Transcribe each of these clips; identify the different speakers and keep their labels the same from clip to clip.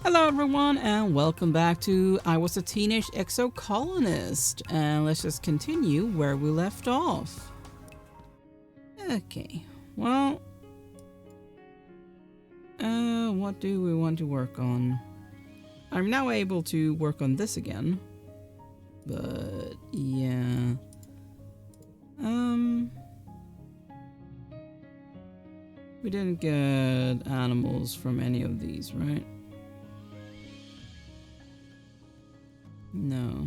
Speaker 1: Hello everyone and welcome back to I Was a Teenage Exocolonist, and let's just continue where we left off. Okay, well, what do we want to work on? I'm now able to work on this again, but yeah, we didn't get animals from any of these, right? No.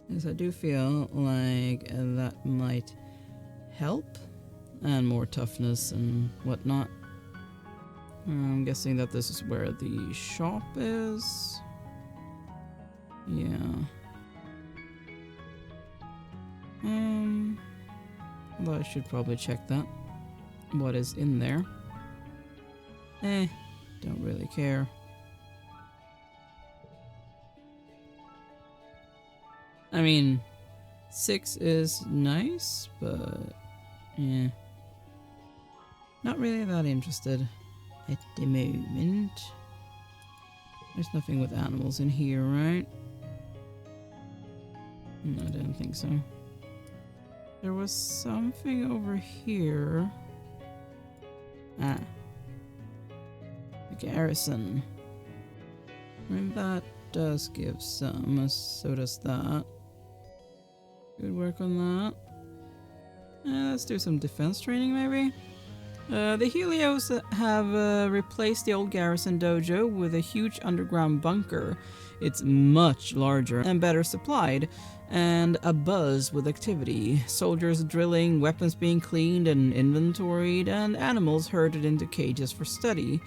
Speaker 1: Yes, I do feel like that might help, and more toughness and whatnot. I'm guessing that this is where the shop is. Yeah. Although I should probably check that. What is in there? Don't really care. I mean, 6 is nice, but yeah. Not really that interested at the moment. There's nothing with animals in here, right? No, I didn't think so. There was something over here. Ah. The garrison. I mean, that does give some, so does that. Good work on that. Let's do some defense training, maybe? The Helios have replaced the old garrison dojo with a huge underground bunker. It's much larger and better supplied, and abuzz with activity. Soldiers drilling, weapons being cleaned and inventoried, and animals herded into cages for study.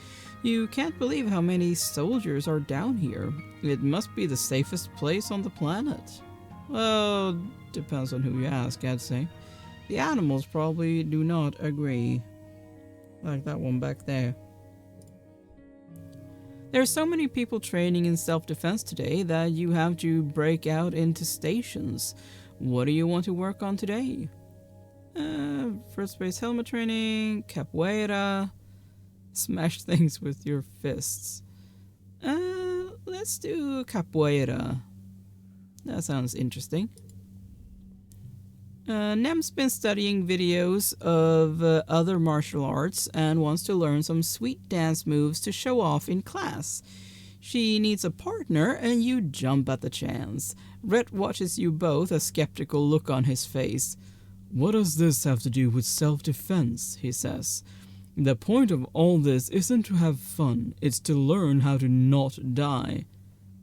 Speaker 1: You can't believe how many soldiers are down here. It must be the safest place on the planet. Well, depends on who you ask, I'd say. The animals probably do not agree. Like that one back there. There are so many people training in self-defense today that you have to break out into stations. What do you want to work on today? First base helmet training, capoeira, smash things with your fists. Let's do capoeira. That sounds interesting. Nem's been studying videos of other martial arts and wants to learn some sweet dance moves to show off in class. She needs a partner and you jump at the chance. Rhett watches you both, a skeptical look on his face. "What does this have to do with self-defense?" he says. "The point of all this isn't to have fun, it's to learn how to not die."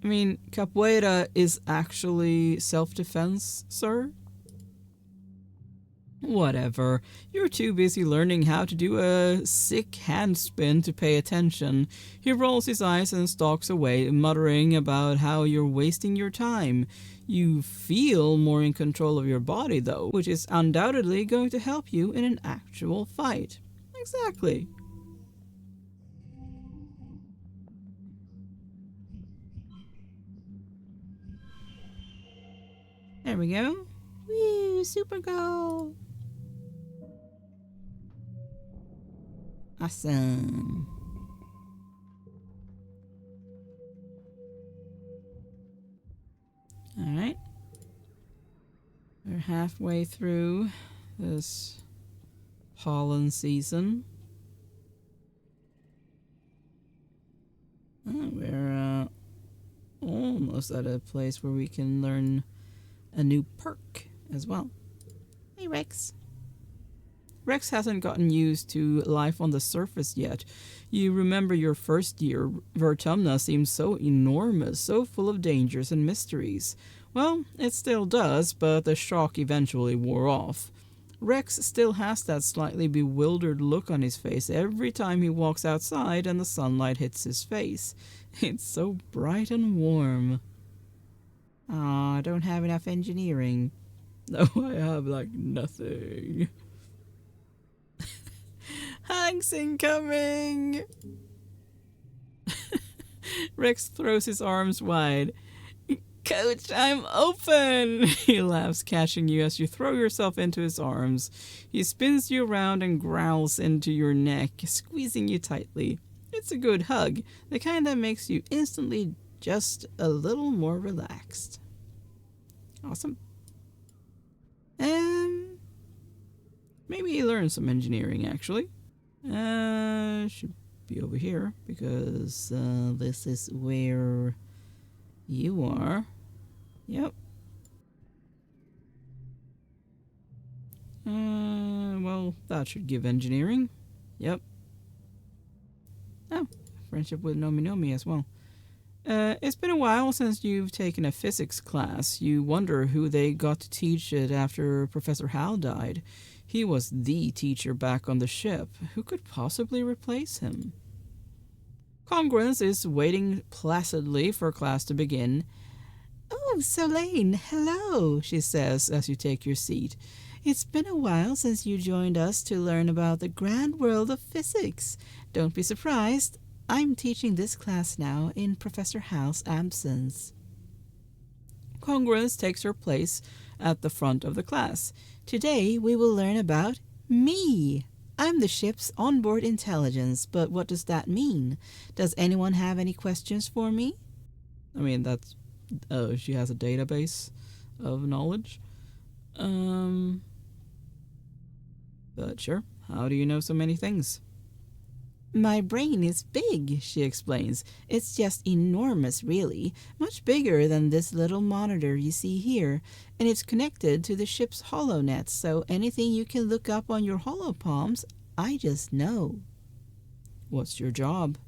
Speaker 1: I mean, capoeira is actually self-defense, sir? Whatever. You're too busy learning how to do a sick handspin to pay attention. He rolls his eyes and stalks away, muttering about how you're wasting your time. You feel more in control of your body, though, which is undoubtedly going to help you in an actual fight. Exactly. There we go. Woo, super goal. Awesome. Alright. We're halfway through this pollen season. We're almost at a place where we can learn a new perk as well. Hey, Rex. Rex hasn't gotten used to life on the surface yet. You remember your first year, Vertumna seemed so enormous, so full of dangers and mysteries. Well, it still does, but the shock eventually wore off. Rex still has that slightly bewildered look on his face every time he walks outside and the sunlight hits his face. It's so bright and warm. Aw, I don't have enough engineering. No, I have like nothing. Hank's incoming! Rex throws his arms wide. Coach, I'm open! He laughs, catching you as you throw yourself into his arms. He spins you around and growls into your neck, squeezing you tightly. It's a good hug, the kind that makes you instantly just a little more relaxed. Awesome. Maybe learn some engineering, actually. Should be over here, because this is where you are. Yep. Well, that should give engineering. Yep. Oh, friendship with Nomi Nomi as well. It's been a while since you've taken a physics class. You wonder who they got to teach it after Professor Hal died. He was the teacher back on the ship. Who could possibly replace him? Congruence is waiting placidly for class to begin. Oh, Solane, hello, she says as you take your seat. It's been a while since you joined us to learn about the grand world of physics. Don't be surprised. I'm teaching this class now in Professor Hal's absence. Congruence takes her place at the front of the class. Today we will learn about me. I'm the ship's onboard intelligence, but what does that mean? Does anyone have any questions for me? I mean, that's... Oh, she has a database of knowledge. But sure, how do you know so many things? My brain is big, she explains. It's just enormous, really. Much bigger than this little monitor you see here. And it's connected to the ship's holonet, so anything you can look up on your holopalms, I just know. What's your job?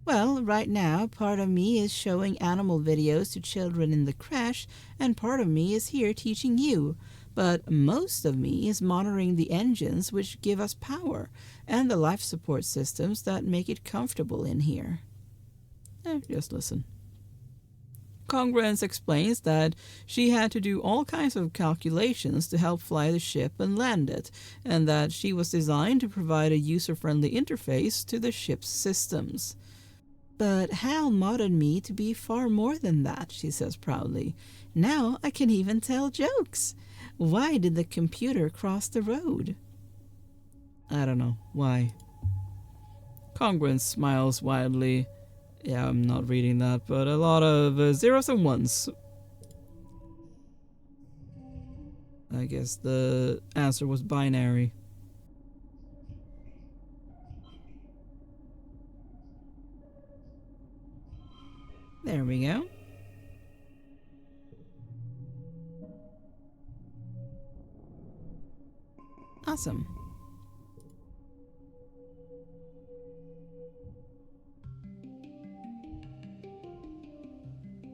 Speaker 1: Well, right now, part of me is showing animal videos to children in the crash, and part of me is here teaching you. But most of me is monitoring the engines which give us power, and the life support systems that make it comfortable in here. Just listen. Congruence explains that she had to do all kinds of calculations to help fly the ship and land it, and that she was designed to provide a user-friendly interface to the ship's systems. But Hal modded me to be far more than that, she says proudly. Now I can even tell jokes. Why did the computer cross the road? I don't know. Why? Congruence smiles wildly. Yeah, I'm not reading that, but a lot of zeros and ones. I guess the answer was binary. There we go. Awesome.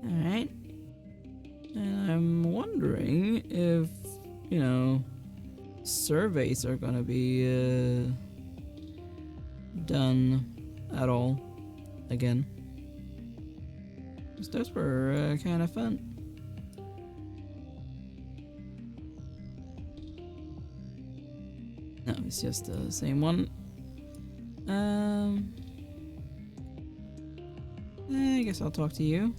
Speaker 1: Alright. And I'm wondering if, surveys are gonna be done at all again. Those were kind of fun. No, it's just the same one. I guess I'll talk to you.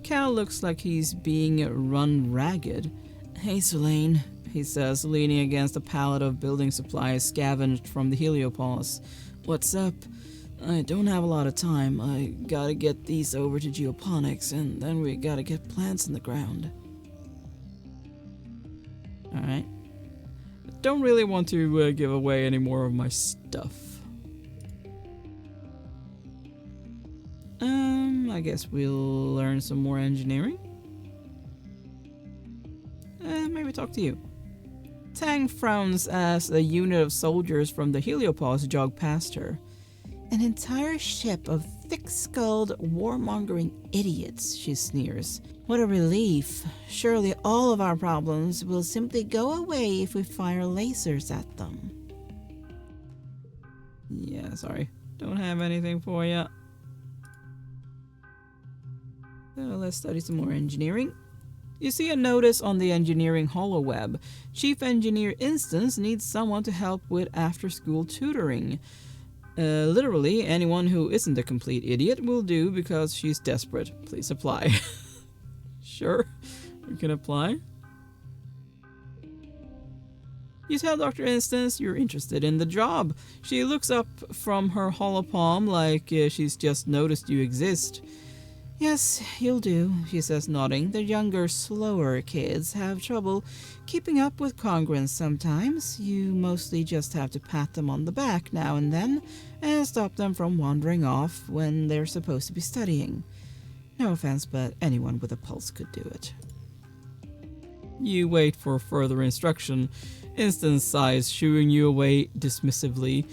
Speaker 1: Cal looks like he's being run ragged. Hey, Solane, he says, leaning against a pallet of building supplies scavenged from the heliopause. What's up? I don't have a lot of time. I gotta get these over to geoponics, and then we gotta get plants in the ground. Alright. Don't really want to give away any more of my stuff. I guess we'll learn some more engineering. Maybe talk to you. Tang frowns as a unit of soldiers from the heliopause jog past her. An entire ship of thick-skulled, warmongering idiots, she sneers. What a relief. Surely all of our problems will simply go away if we fire lasers at them. Yeah, sorry. Don't have anything for you. So let's study some more engineering. You see a notice on the engineering holoweb. Chief Engineer Instance needs someone to help with after-school tutoring. Literally, anyone who isn't a complete idiot will do because she's desperate. Please apply. Sure, we can apply. You tell Dr. Instance you're interested in the job. She looks up from her hollow palm like she's just noticed you exist. Yes, you'll do, she says, nodding. The younger, slower kids have trouble keeping up with congruence sometimes. You mostly just have to pat them on the back now and then and stop them from wandering off when they're supposed to be studying. No offense, but anyone with a pulse could do it. You wait for further instruction. Instance sighs, shooing you away dismissively.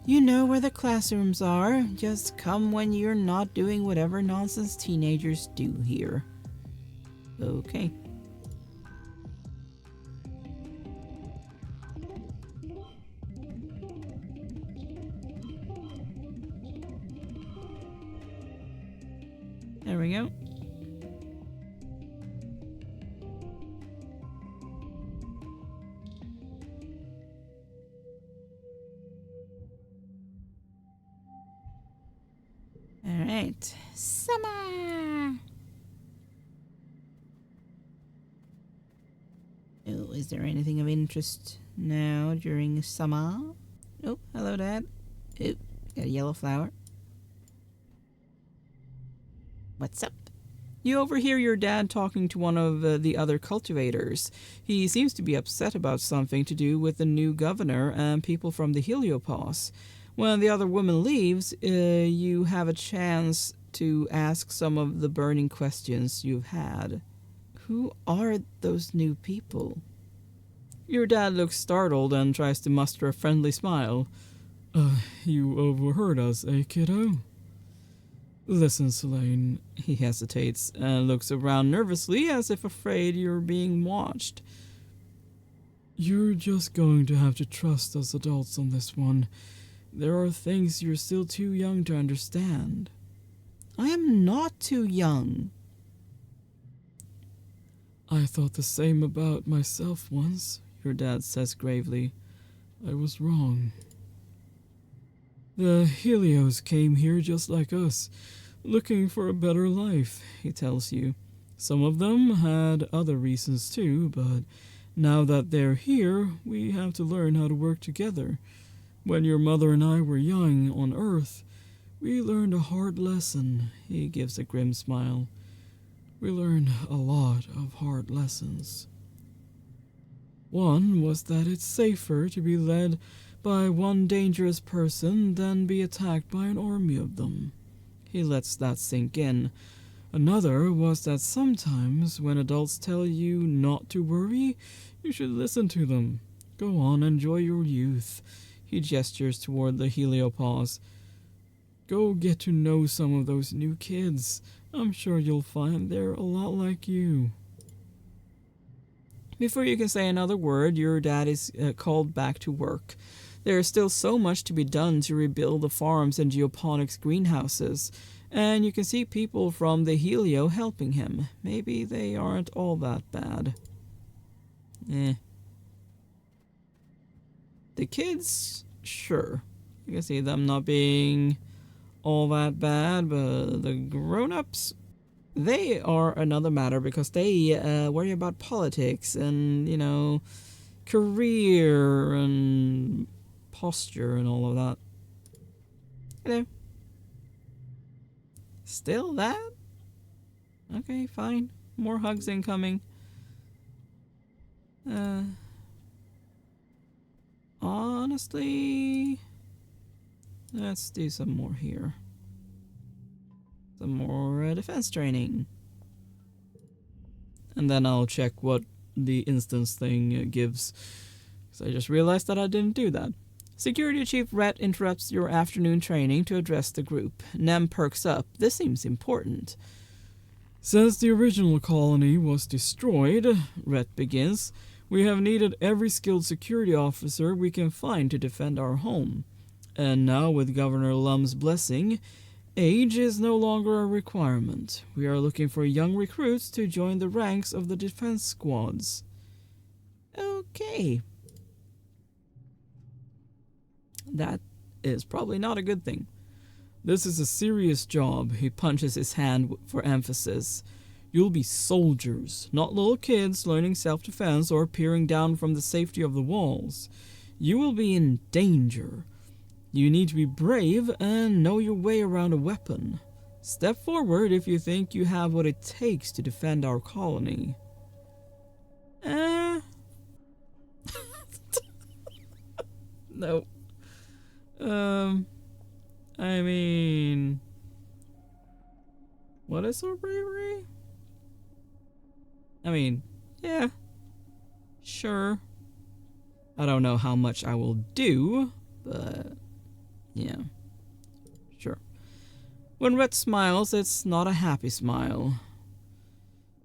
Speaker 1: You know where the classrooms are. Just come when you're not doing whatever nonsense teenagers do here. Okay. There we go. Alright, summer! Oh, is there anything of interest now during summer? Oh, hello, Dad. Oh, got a yellow flower. What's up? You overhear your dad talking to one of the other cultivators. He seems to be upset about something to do with the new governor and people from the Heliopause. When the other woman leaves, you have a chance to ask some of the burning questions you've had. Who are those new people? Your dad looks startled and tries to muster a friendly smile. You overheard us, eh, kiddo? Listen, Selene. He hesitates and looks around nervously as if afraid you're being watched. You're just going to have to trust us adults on this one. There are things you're still too young to understand. I am not too young. I thought the same about myself once, your dad says gravely. I was wrong. The Helios came here just like us, looking for a better life, he tells you. Some of them had other reasons too, but now that they're here, we have to learn how to work together. When your mother and I were young on Earth, we learned a hard lesson. He gives a grim smile. We learned a lot of hard lessons. One was that it's safer to be led by one dangerous person than be attacked by an army of them. He lets that sink in. Another was that sometimes when adults tell you not to worry, you should listen to them. Go on, enjoy your youth. He gestures toward the Heliopause. Go get to know some of those new kids. I'm sure you'll find they're a lot like you. Before you can say another word, your dad is called back to work. There is still so much to be done to rebuild the farms and geoponics greenhouses, and you can see people from the Helio helping him. Maybe they aren't all that bad. The kids, sure. You can see them not being all that bad, but the grown-ups, they are another matter because they worry about politics and, career and posture and all of that. Hello. Still that? Okay, fine. More hugs incoming. Honestly, let's do some more here. Some more defense training. And then I'll check what the instance thing gives. Because I just realized that I didn't do that. Security Chief Rhett interrupts your afternoon training to address the group. Nem perks up. This seems important. Since the original colony was destroyed, Rhett begins, we have needed every skilled security officer we can find to defend our home. And now with Governor Lum's blessing, age is no longer a requirement. We are looking for young recruits to join the ranks of the defense squads. Okay. That is probably not a good thing. This is a serious job. He punches his hand for emphasis. You'll be soldiers, not little kids learning self-defense or peering down from the safety of the walls. You will be in danger. You need to be brave and know your way around a weapon. Step forward if you think you have what it takes to defend our colony. No. I mean, what is our bravery? I mean, yeah, sure. I don't know how much I will do, but yeah, sure. When Red smiles, it's not a happy smile.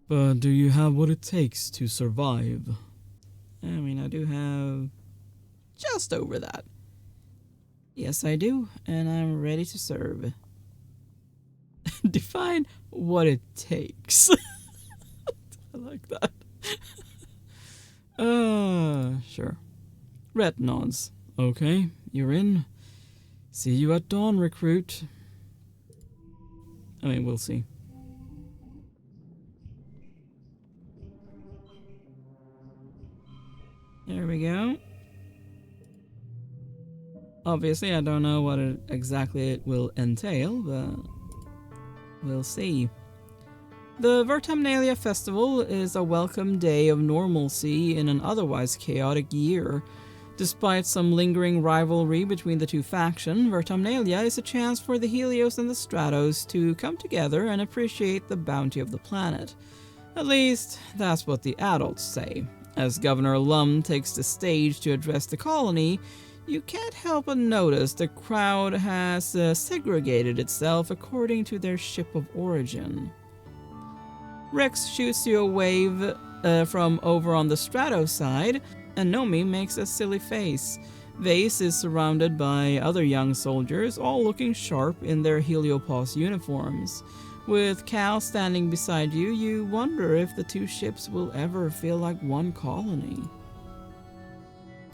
Speaker 1: But do you have what it takes to survive? I mean, I do have just over that. Yes, I do, and I'm ready to serve. Define what it takes. I like that. Sure. Red nods. Okay, you're in. See you at dawn, recruit. I mean, we'll see. There we go. Obviously, I don't know what exactly it will entail, but we'll see. The Vertamnalia Festival is a welcome day of normalcy in an otherwise chaotic year. Despite some lingering rivalry between the two factions, Vertamnalia is a chance for the Helios and the Stratos to come together and appreciate the bounty of the planet. At least, that's what the adults say. As Governor Lum takes the stage to address the colony, you can't help but notice the crowd has segregated itself according to their ship of origin. Rex shoots you a wave from over on the Strato side, and Nomi makes a silly face. Vase is surrounded by other young soldiers, all looking sharp in their Heliopause uniforms. With Cal standing beside you, you wonder if the two ships will ever feel like one colony.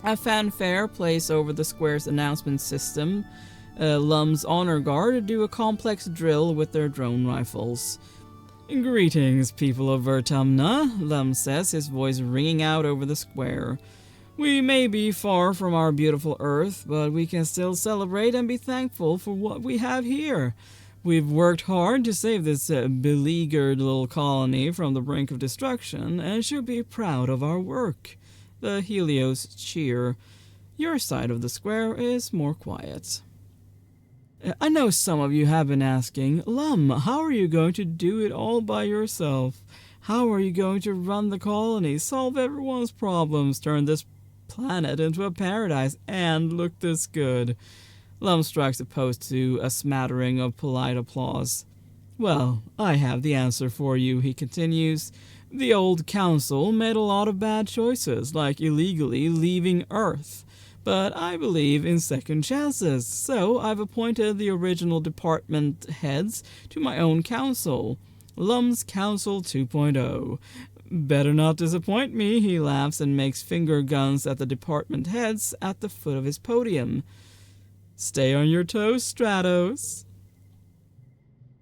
Speaker 1: A fanfare plays over the square's announcement system. Lum's honor guard do a complex drill with their drone rifles. Greetings, people of Vertamna, Lum says, his voice ringing out over the square. We may be far from our beautiful Earth, but we can still celebrate and be thankful for what we have here. We've worked hard to save this beleaguered little colony from the brink of destruction, and should be proud of our work. The Helios cheer. Your side of the square is more quiet. I know some of you have been asking, Lum, how are you going to do it all by yourself? How are you going to run the colony, solve everyone's problems, turn this planet into a paradise, and look this good? Lum strikes a pose to a smattering of polite applause. Well, I have the answer for you, he continues. The old council made a lot of bad choices, like illegally leaving Earth. But I believe in second chances, so I've appointed the original department heads to my own council. Lum's Council 2.0. Better not disappoint me, he laughs and makes finger guns at the department heads at the foot of his podium. Stay on your toes, Stratos.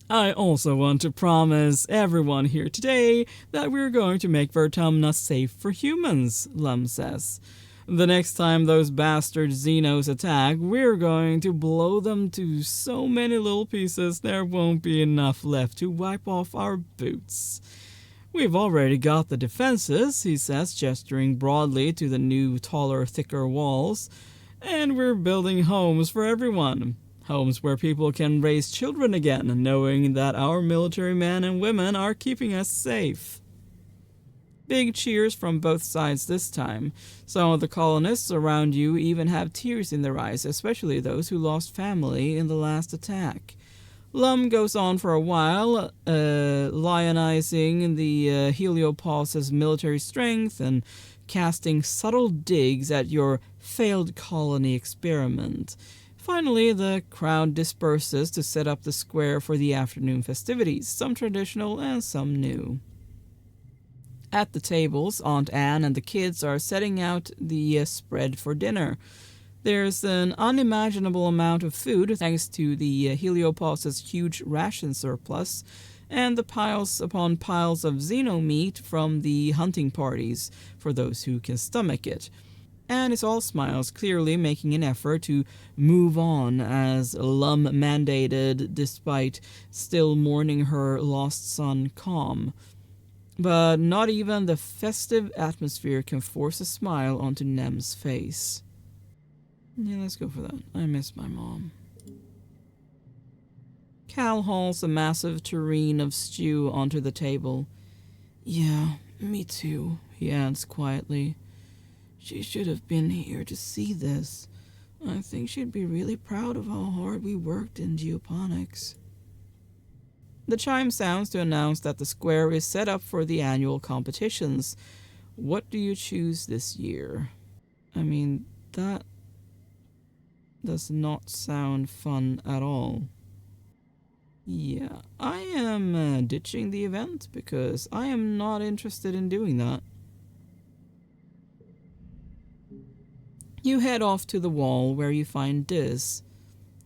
Speaker 1: I also want to promise everyone here today that we're going to make Vertamna safe for humans, Lum says. The next time those bastard Xenos attack, we're going to blow them to so many little pieces there won't be enough left to wipe off our boots. We've already got the defenses, he says, gesturing broadly to the new, taller, thicker walls, and we're building homes for everyone. Homes where people can raise children again, knowing that our military men and women are keeping us safe. Big cheers from both sides this time. Some of the colonists around you even have tears in their eyes, especially those who lost family in the last attack. Lum goes on for a while, lionizing the Heliopause's military strength and casting subtle digs at your failed colony experiment. Finally, the crowd disperses to set up the square for the afternoon festivities, some traditional and some new. At the tables, Aunt Anne and the kids are setting out the spread for dinner. There's an unimaginable amount of food thanks to the Heliopause's huge ration surplus and the piles upon piles of xeno meat from the hunting parties for those who can stomach it. And it's all smiles, clearly making an effort to move on as Lum mandated despite still mourning her lost son Calm. But not even the festive atmosphere can force a smile onto Nem's face. Yeah, let's go for that. I miss my mom. Cal hauls a massive tureen of stew onto the table. Yeah, me too, he adds quietly. She should have been here to see this. I think she'd be really proud of how hard we worked in geoponics. The chime sounds to announce that the square is set up for the annual competitions. What do you choose this year? I mean, that does not sound fun at all. Yeah, I am ditching the event because I am not interested in doing that. You head off to the wall where you find Diz.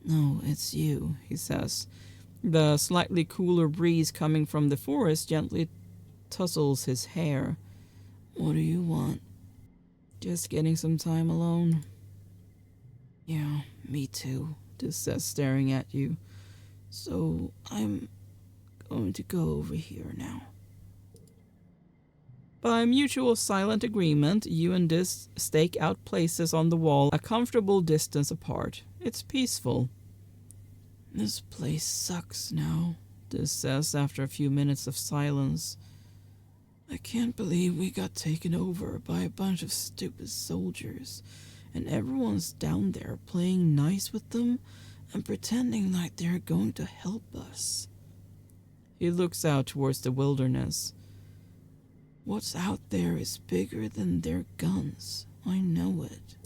Speaker 1: No, it's you, he says. The slightly cooler breeze coming from the forest gently tussles his hair. What do you want? Just getting some time alone. Yeah, me too, Diz says, staring at you. So I'm going to go over here now. By mutual silent agreement, you and Diz stake out places on the wall a comfortable distance apart. It's peaceful. This place sucks now, Diz says after a few minutes of silence. I can't believe we got taken over by a bunch of stupid soldiers, and everyone's down there playing nice with them and pretending like they're going to help us. He looks out towards the wilderness. What's out there is bigger than their guns. I know it.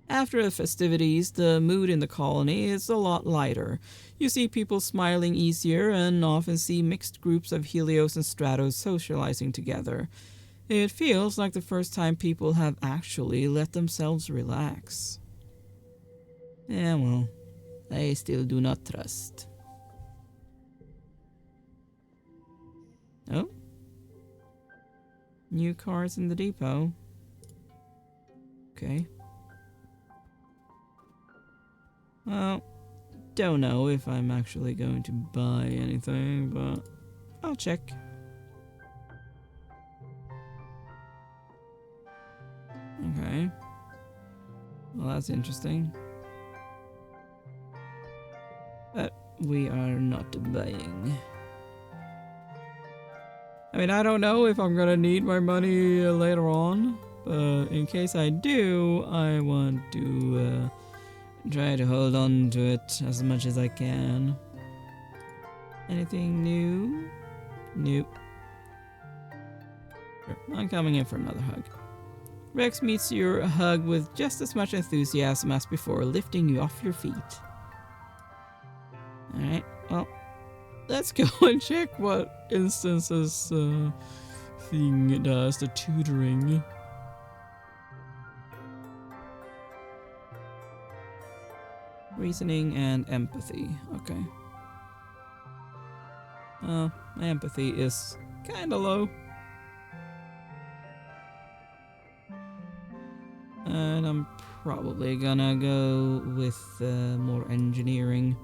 Speaker 1: After the festivities, the mood in the colony is a lot lighter. You see people smiling easier and often see mixed groups of Helios and Stratos socializing together. It feels like the first time people have actually let themselves relax. Yeah, well, I still do not trust. Oh? New cars in the depot. Okay. Well, don't know if I'm actually going to buy anything, but I'll check. Okay. Well, that's interesting. But we are not buying. I mean, I don't know if I'm gonna need my money later on, but in case I do, I want to try to hold on to it as much as I can. Anything new? Nope. Sure, I'm coming in for another hug. Rex meets your hug with just as much enthusiasm as before, lifting you off your feet. Alright, well, let's go and check what instances thing does, the tutoring. Reasoning and empathy, okay. My empathy is kinda low. And I'm probably gonna go with more engineering.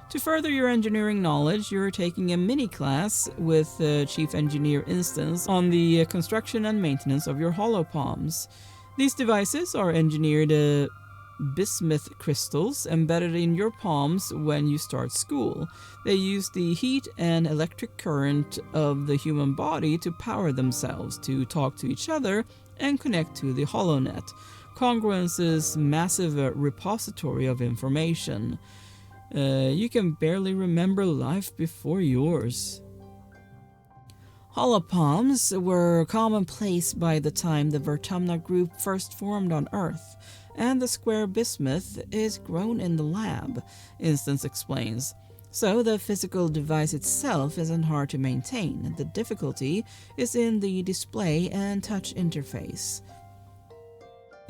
Speaker 1: To further your engineering knowledge, you're taking a mini-class with Chief Engineer Instance on the construction and maintenance of your holopalms. These devices are engineered bismuth crystals embedded in your palms when you start school. They use the heat and electric current of the human body to power themselves, to talk to each other, and connect to the HoloNet, Congruence's massive repository of information. You can barely remember life before yours. Holopalms were commonplace by the time the Vertumna group first formed on Earth, and the square bismuth is grown in the lab, Instance explains. So the physical device itself isn't hard to maintain. The difficulty is in the display and touch interface.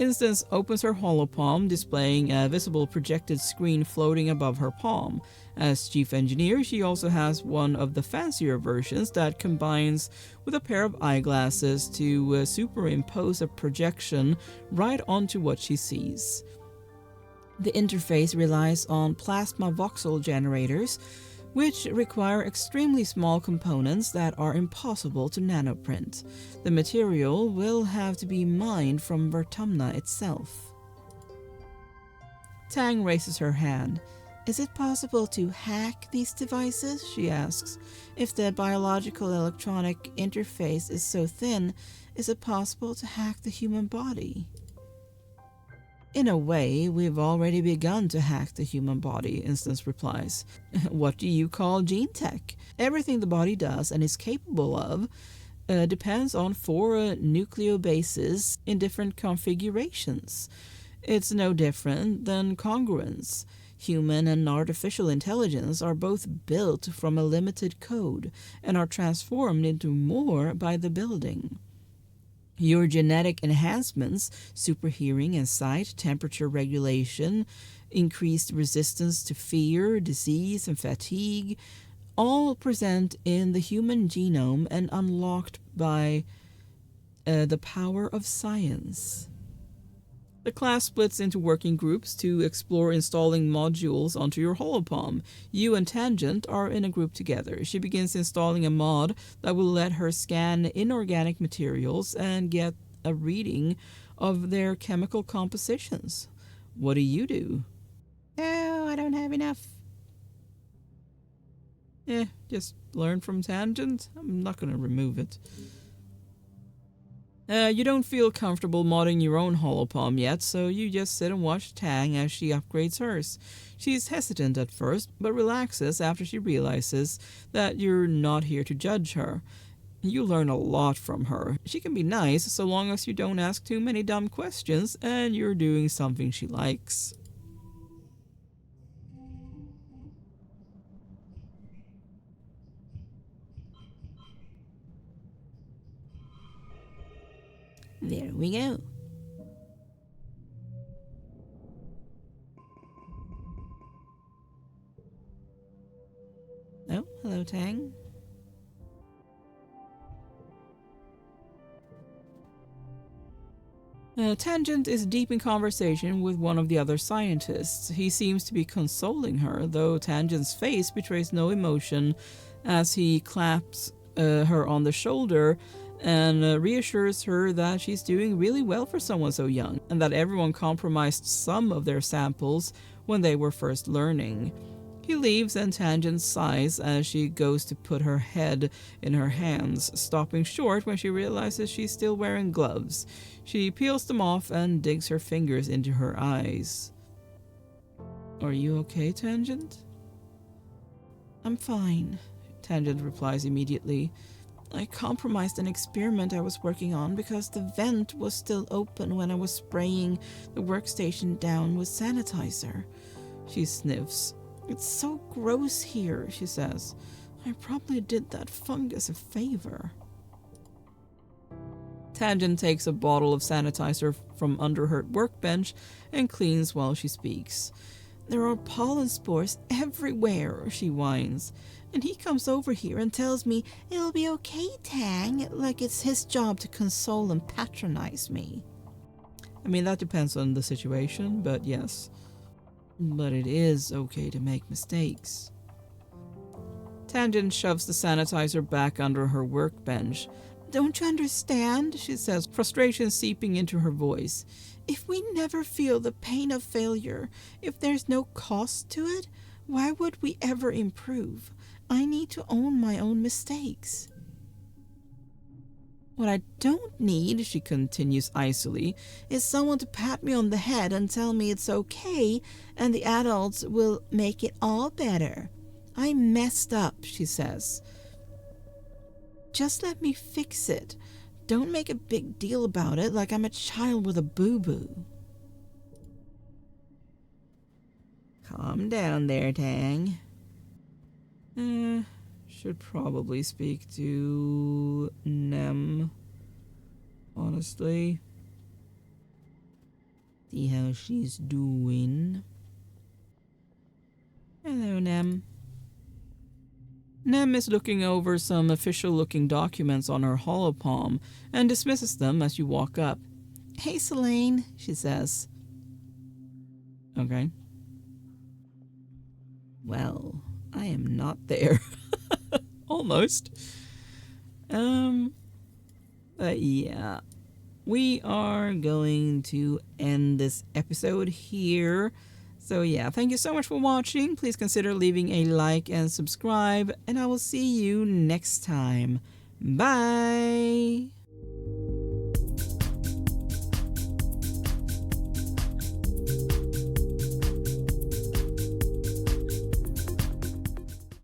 Speaker 1: Instance opens her holopalm, displaying a visible projected screen floating above her palm. As chief engineer, she also has one of the fancier versions that combines with a pair of eyeglasses to superimpose a projection right onto what she sees. The interface relies on plasma voxel generators, which require extremely small components that are impossible to nanoprint. The material will have to be mined from Vertumna itself. Tang raises her hand. Is it possible to hack these devices? She asks. If the biological electronic interface is so thin, is it possible to hack the human body? In a way, we've already begun to hack the human body, Instance replies. What do you call gene tech? Everything the body does and is capable of depends on 4 nucleobases in different configurations. It's no different than congruence. Human and artificial intelligence are both built from a limited code and are transformed into more by the building. Your genetic enhancements, superhearing and sight, temperature regulation, increased resistance to fear, disease, and fatigue, all present in the human genome and unlocked by the power of science. The class splits into working groups to explore installing modules onto your holopalm. You and Tangent are in a group together. She begins installing a mod that will let her scan inorganic materials and get a reading of their chemical compositions. What do? Oh, I don't have enough. Just learn from Tangent. I'm not going to remove it. You don't feel comfortable modding your own holopalm yet, so you just sit and watch Tang as she upgrades hers. She's hesitant at first, but relaxes after she realizes that you're not here to judge her. You learn a lot from her. She can be nice so long as you don't ask too many dumb questions and you're doing something she likes. There we go. Oh, hello, Tang. Tangent is deep in conversation with one of the other scientists. He seems to be consoling her, though Tangent's face betrays no emotion as he claps her on the shoulder and reassures her that she's doing really well for someone so young, and that everyone compromised some of their samples when they were first learning. He leaves and Tangent sighs as she goes to put her head in her hands, stopping short when she realizes she's still wearing gloves. She peels them off and digs her fingers into her eyes. Are you okay, Tangent? I'm fine, Tangent replies immediately. I compromised an experiment I was working on because the vent was still open when I was spraying the workstation down with sanitizer. She sniffs. It's so gross here, she says. I probably did that fungus a favor. Tangent takes a bottle of sanitizer from under her workbench and cleans while she speaks. There are pollen spores everywhere, she whines. And he comes over here and tells me, it'll be okay, Tang, like it's his job to console and patronize me. I mean, that depends on the situation, but yes. But it is okay to make mistakes. Tangent shoves the sanitizer back under her workbench. Don't you understand? She says, frustration seeping into her voice. If we never feel the pain of failure, if there's no cost to it, why would we ever improve? I need to own my own mistakes. What I don't need, she continues icily, is someone to pat me on the head and tell me it's okay and the adults will make it all better. I messed up, she says. Just let me fix it. Don't make a big deal about it like I'm a child with a boo-boo. Calm down there, Tang. Should probably speak to Nem, honestly. See how she's doing. Hello, Nem. Nem is looking over some official-looking documents on her holopalm and dismisses them as you walk up. Hey, Selene, she says. Okay. Well, I am not there. Almost. But yeah. We are going to end this episode here. So yeah, thank you so much for watching. Please consider leaving a like and subscribe, and I will see you next time. Bye!